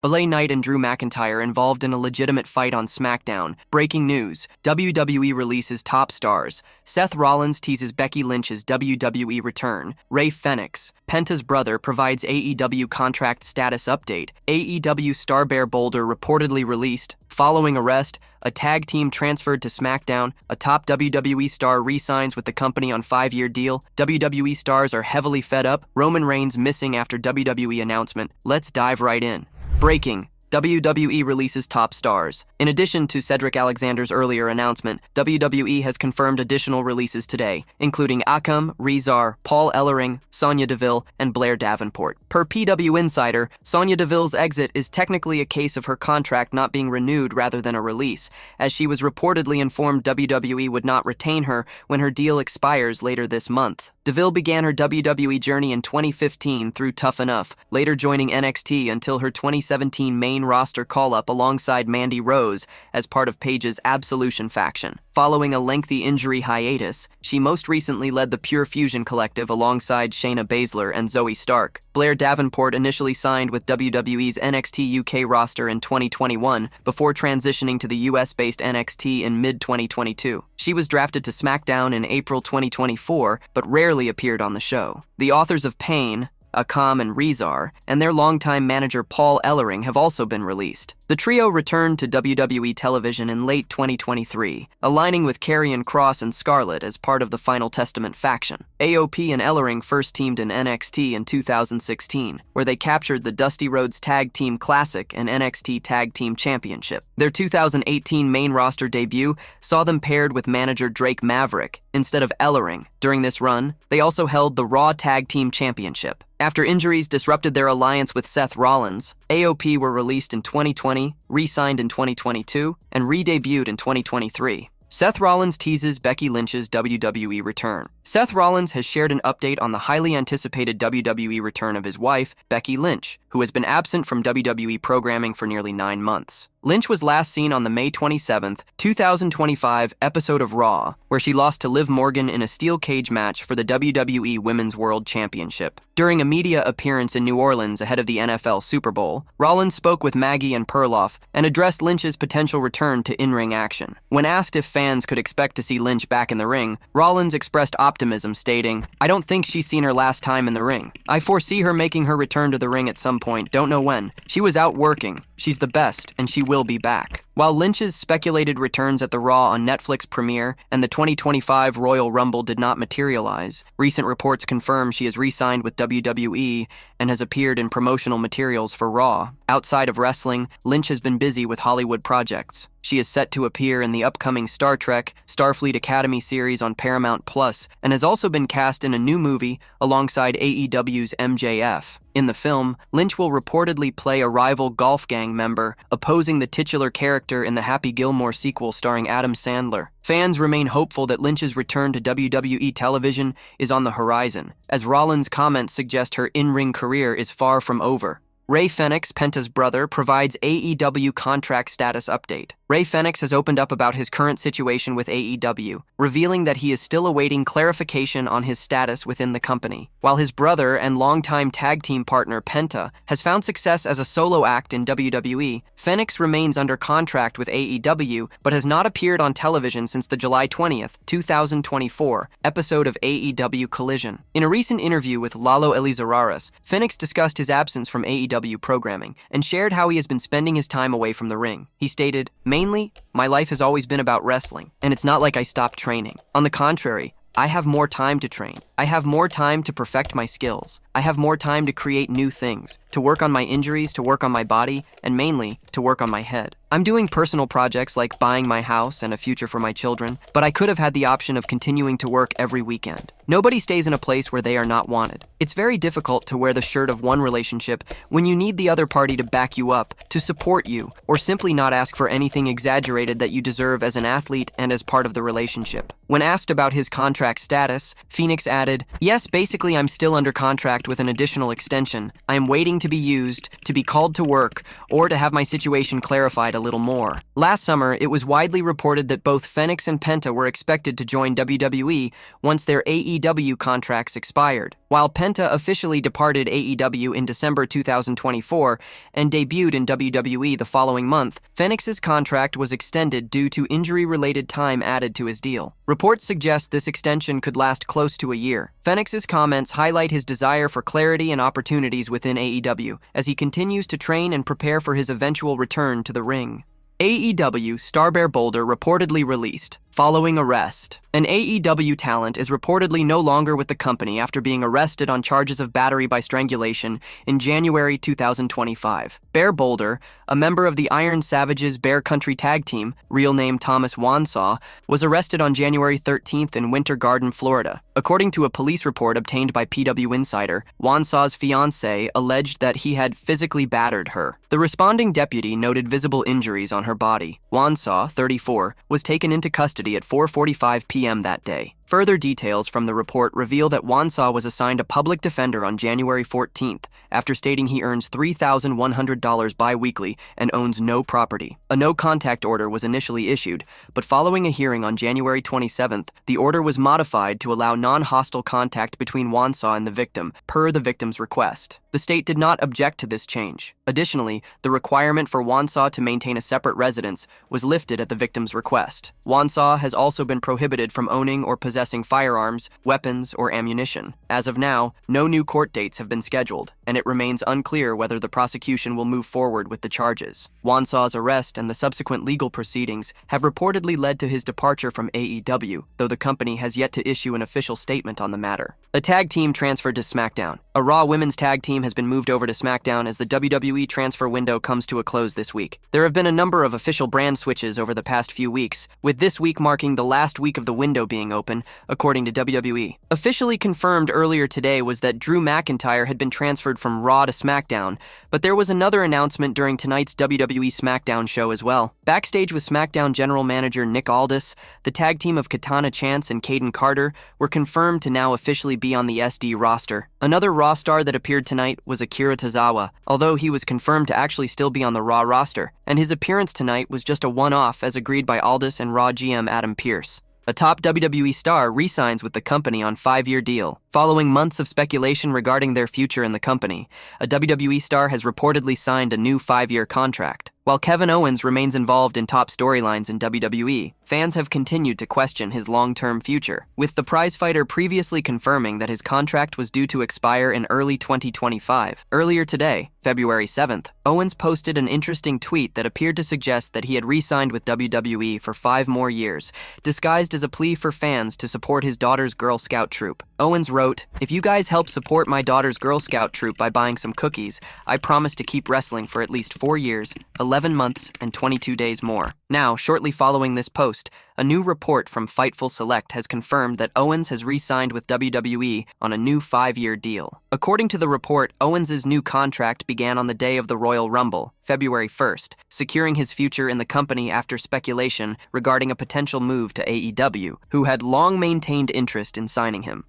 Knight and Drew McIntyre involved in a legitimate fight on SmackDown. Breaking news: WWE releases top stars. Seth Rollins teases Becky Lynch's WWE return. Rey Fenix, Penta's brother, provides AEW contract status update. AEW star Boulder reportedly released. Following arrest, a tag team transferred to SmackDown. A top WWE star re-signs with the company on 5-year deal. WWE stars are heavily fed up. Roman Reigns missing after WWE announcement. Let's dive right in. Breaking: WWE releases top stars. In addition to Cedric Alexander's earlier announcement, WWE has confirmed additional releases today, including Akam, Rezar, Paul Ellering, Sonya Deville, and Blair Davenport. Per PW Insider, Sonya Deville's exit is technically a case of her contract not being renewed rather than a release, as she was reportedly informed WWE would not retain her when her deal expires later this month. Deville began her WWE journey in 2015 through Tough Enough, later joining NXT until her 2017 main roster call-up alongside Mandy Rose as part of Paige's Absolution faction. Following a lengthy injury hiatus, she most recently led the Pure Fusion Collective alongside Shayna Baszler and Zoe Stark. Blair Davenport initially signed with WWE's NXT UK roster in 2021 before transitioning to the US-based NXT in mid-2022. She was drafted to SmackDown in April 2024, but rarely appeared on the show. The authors of Pain, Akam, and Rezar, and their longtime manager Paul Ellering have also been released. The trio returned to WWE television in late 2023, aligning with Karrion Kross and Scarlett as part of the Final Testament faction. AOP and Ellering first teamed in NXT in 2016, where they captured the Dusty Rhodes Tag Team Classic and NXT Tag Team Championship. Their 2018 main roster debut saw them paired with manager Drake Maverick instead of Ellering. During this run, they also held the Raw Tag Team Championship. After injuries disrupted their alliance with Seth Rollins, AOP were released in 2020, re-signed in 2022, and re-debuted in 2023. Seth Rollins teases Becky Lynch's WWE return. Seth Rollins has shared an update on the highly anticipated WWE return of his wife, Becky Lynch, who has been absent from WWE programming for nearly 9 months. Lynch was last seen on the May 27, 2025 episode of Raw, where she lost to Liv Morgan in a steel cage match for the WWE Women's World Championship. During a media appearance in New Orleans ahead of the NFL Super Bowl, Rollins spoke with Maggie and Perloff and addressed Lynch's potential return to in-ring action. When asked if fans could expect to see Lynch back in the ring, Rollins expressed optimism, stating, "I don't think she's seen her last time in the ring. I foresee her making her return to the ring at some point, don't know when. She was out working. She's the best, and she will be back." While Lynch's speculated returns at the Raw on Netflix premiere and the 2025 Royal Rumble did not materialize, recent reports confirm she has re-signed with WWE and has appeared in promotional materials for Raw. Outside of wrestling, Lynch has been busy with Hollywood projects. She is set to appear in the upcoming Star Trek Starfleet Academy series on Paramount Plus and has also been cast in a new movie alongside AEW's MJF. In the film, Lynch will reportedly play a rival golf gang member, opposing the titular character in the Happy Gilmore sequel starring Adam Sandler. Fans remain hopeful that Lynch's return to WWE television is on the horizon, as Rollins' comments suggest her in-ring career is far from over. Rey Fenix, Penta's brother, provides AEW contract status update. Rey Fenix has opened up about his current situation with AEW, revealing that he is still awaiting clarification on his status within the company. While his brother and longtime tag team partner Penta has found success as a solo act in WWE, Fenix remains under contract with AEW but has not appeared on television since the July 20th, 2024 episode of AEW Collision. In a recent interview with Lalo Elizararis, Fenix discussed his absence from AEW programming and shared how he has been spending his time away from the ring. He stated, "Mainly, my life has always been about wrestling, and it's not like I stopped training. On the contrary, I have more time to train. I have more time to perfect my skills. I have more time to create new things, to work on my injuries, to work on my body, and mainly, to work on my head. I'm doing personal projects like buying my house and a future for my children, but I could have had the option of continuing to work every weekend. Nobody stays in a place where they are not wanted. It's very difficult to wear the shirt of one relationship when you need the other party to back you up, to support you, or simply not ask for anything exaggerated that you deserve as an athlete and as part of the relationship." When asked about his contract status, Fenix added, "Yes, basically I'm still under contract with an additional extension. I'm waiting to be used, to be called to work, or to have my situation clarified a little more." Last summer, it was widely reported that both Fenix and Penta were expected to join WWE once their AEW contracts expired. While Penta officially departed AEW in December 2024 and debuted in WWE the following month, Fenix's contract was extended due to injury-related time added to his deal. Reports suggest this extension could last close to a year. Fenix's comments highlight his desire for clarity and opportunities within AEW as he continues to train and prepare for his eventual return to the ring. AEW Starbear Boulder reportedly released following arrest. An AEW talent is reportedly no longer with the company after being arrested on charges of battery by strangulation in January 2025. Bear Boulder, a member of the Iron Savages Bear Country tag team, real name Thomas Wansaw, was arrested on January 13th in Winter Garden, Florida. According to a police report obtained by PW Insider, Wansaw's fiancée alleged that he had physically battered her. The responding deputy noted visible injuries on her body. Wansaw, 34, was taken into custody at 4:45 p.m. that day. Further details from the report reveal that Wansaw was assigned a public defender on January 14th after stating he earns $3,100 bi-weekly and owns no property. A no-contact order was initially issued, but following a hearing on January 27th, the order was modified to allow non-hostile contact between Wansaw and the victim, per the victim's request. The state did not object to this change. Additionally, the requirement for Wansaw to maintain a separate residence was lifted at the victim's request. Wansaw has also been prohibited from owning or possessing firearms, weapons, or ammunition. As of now, no new court dates have been scheduled, and it remains unclear whether the prosecution will move forward with the charges. Wansaw's arrest and the subsequent legal proceedings have reportedly led to his departure from AEW, though the company has yet to issue an official statement on the matter. A tag team transferred to SmackDown. A Raw women's tag team has been moved over to SmackDown as the WWE transfer window comes to a close this week. There have been a number of official brand switches over the past few weeks, with this week marking the last week of the window being open, according to WWE. Officially confirmed earlier today was that Drew McIntyre had been transferred from Raw to SmackDown, but there was another announcement during tonight's WWE SmackDown show as well. Backstage with SmackDown general manager Nick Aldis, the tag team of Katana Chance and Caden Carter were confirmed to now officially be on the SD roster. Another Raw star that appeared tonight was Akira Tozawa, although he was confirmed to actually still be on the Raw roster, and his appearance tonight was just a one-off as agreed by Aldis and Raw GM Adam Pearce. A top WWE star re-signs with the company on a 5-year deal. Following months of speculation regarding their future in the company, a WWE star has reportedly signed a new 5-year contract. While Kevin Owens remains involved in top storylines in WWE, fans have continued to question his long-term future, with the prizefighter previously confirming that his contract was due to expire in early 2025. Earlier today, February 7th, Owens posted an interesting tweet that appeared to suggest that he had re-signed with WWE for 5 more years, disguised as a plea for fans to support his daughter's Girl Scout troop. Owens wrote, "If you guys help support my daughter's Girl Scout troop by buying some cookies, I promise to keep wrestling for at least 4 years, 11 months, and 22 days more." Now, shortly following this post, a new report from Fightful Select has confirmed that Owens has re-signed with WWE on a new 5-year deal. According to the report, Owens' new contract began on the day of the Royal Rumble, February 1st, securing his future in the company after speculation regarding a potential move to AEW, who had long maintained interest in signing him.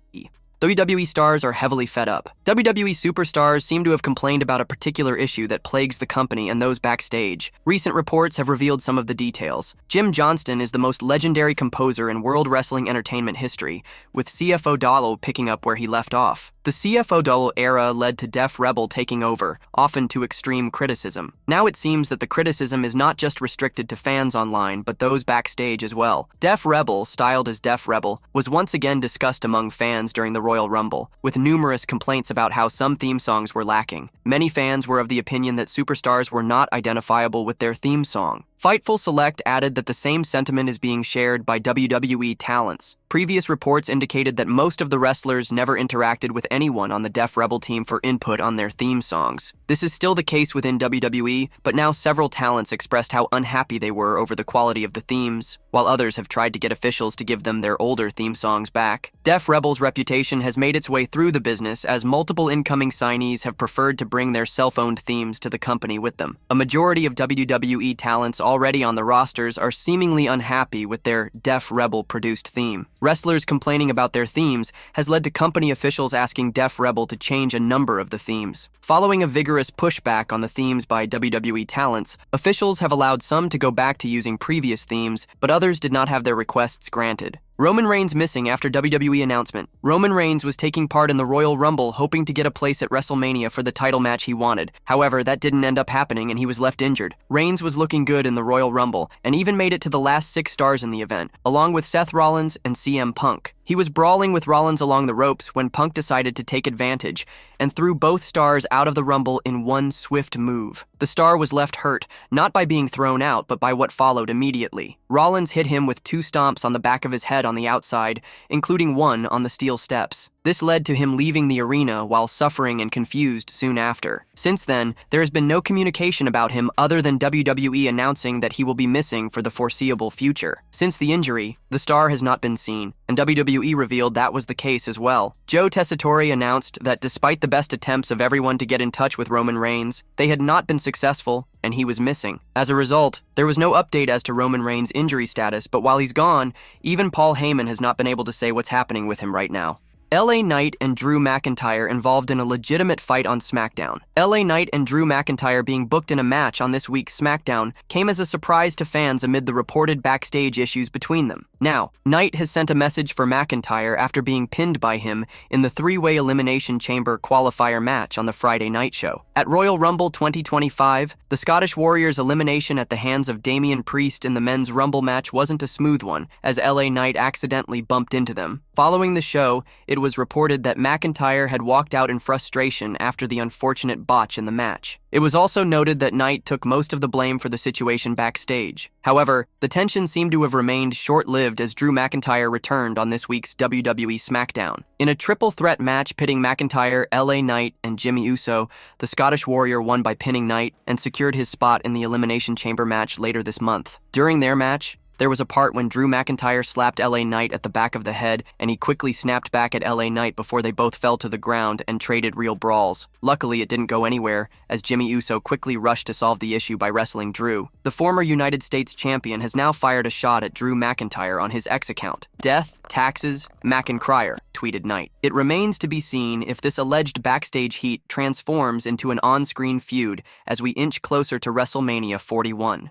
WWE stars are heavily fed up. WWE superstars seem to have complained about a particular issue that plagues the company and those backstage. Recent reports have revealed some of the details. Jim Johnston is the most legendary composer in World Wrestling Entertainment history, with CFO Dollo picking up where he left off. The CFO Dollo era led to Def Rebel taking over, often to extreme criticism. Now it seems that the criticism is not just restricted to fans online, but those backstage as well. Def Rebel, styled as Def Rebel, was once again discussed among fans during the Royal Rumble, with numerous complaints about how some theme songs were lacking. Many fans were of the opinion that superstars were not identifiable with their theme song. Fightful Select added that the same sentiment is being shared by WWE talents. Previous reports indicated that most of the wrestlers never interacted with anyone on the Def Rebel team for input on their theme songs. This is still the case within WWE, but now several talents expressed how unhappy they were over the quality of the themes, while others have tried to get officials to give them their older theme songs back. Def Rebel's reputation has made its way through the business as multiple incoming signees have preferred to bring their self-owned themes to the company with them. A majority of WWE talents already on the rosters are seemingly unhappy with their Def Rebel-produced theme. Wrestlers complaining about their themes has led to company officials asking Def Rebel to change a number of the themes. Following a vigorous pushback on the themes by WWE talents, officials have allowed some to go back to using previous themes, but others did not have their requests granted. Roman Reigns missing after WWE announcement. Roman Reigns was taking part in the Royal Rumble, hoping to get a place at WrestleMania for the title match he wanted. However, that didn't end up happening and he was left injured. Reigns was looking good in the Royal Rumble and even made it to the last 6 stars in the event, along with Seth Rollins and CM Punk. He was brawling with Rollins along the ropes when Punk decided to take advantage and threw both stars out of the Rumble in one swift move. The star was left hurt, not by being thrown out, but by what followed immediately. Rollins hit him with 2 stomps on the back of his head on the outside, including one on the steel steps. This led to him leaving the arena while suffering and confused soon after. Since then, there has been no communication about him other than WWE announcing that he will be missing for the foreseeable future. Since the injury, the star has not been seen, and WWE revealed that was the case as well. Joe Tessitore announced that despite the best attempts of everyone to get in touch with Roman Reigns, they had not been successful, and he was missing. As a result, there was no update as to Roman Reigns' injury status, but while he's gone, even Paul Heyman has not been able to say what's happening with him right now. LA Knight and Drew McIntyre involved in a legitimate fight on SmackDown. LA Knight and Drew McIntyre being booked in a match on this week's SmackDown came as a surprise to fans amid the reported backstage issues between them. Now, Knight has sent a message for McIntyre after being pinned by him in the 3-way Elimination Chamber qualifier match on the Friday night show. At Royal Rumble 2025, the Scottish Warriors' elimination at the hands of Damian Priest in the men's Rumble match wasn't a smooth one, as LA Knight accidentally bumped into them. Following the show, it was reported that McIntyre had walked out in frustration after the unfortunate botch in the match. It was also noted that Knight took most of the blame for the situation backstage. However, the tension seemed to have remained short-lived as Drew McIntyre returned on this week's WWE SmackDown. In a triple threat match pitting McIntyre, LA Knight, and Jimmy Uso, the Scottish Warrior won by pinning Knight and secured his spot in the Elimination Chamber match later this month. During their match, there was a part when Drew McIntyre slapped LA Knight at the back of the head, and he quickly snapped back at LA Knight before they both fell to the ground and traded real brawls. Luckily, it didn't go anywhere, as Jimmy Uso quickly rushed to solve the issue by wrestling Drew. The former United States champion has now fired a shot at Drew McIntyre on his X account. "Death, taxes, McIntyre," tweeted Knight. It remains to be seen if this alleged backstage heat transforms into an on-screen feud as we inch closer to WrestleMania 41.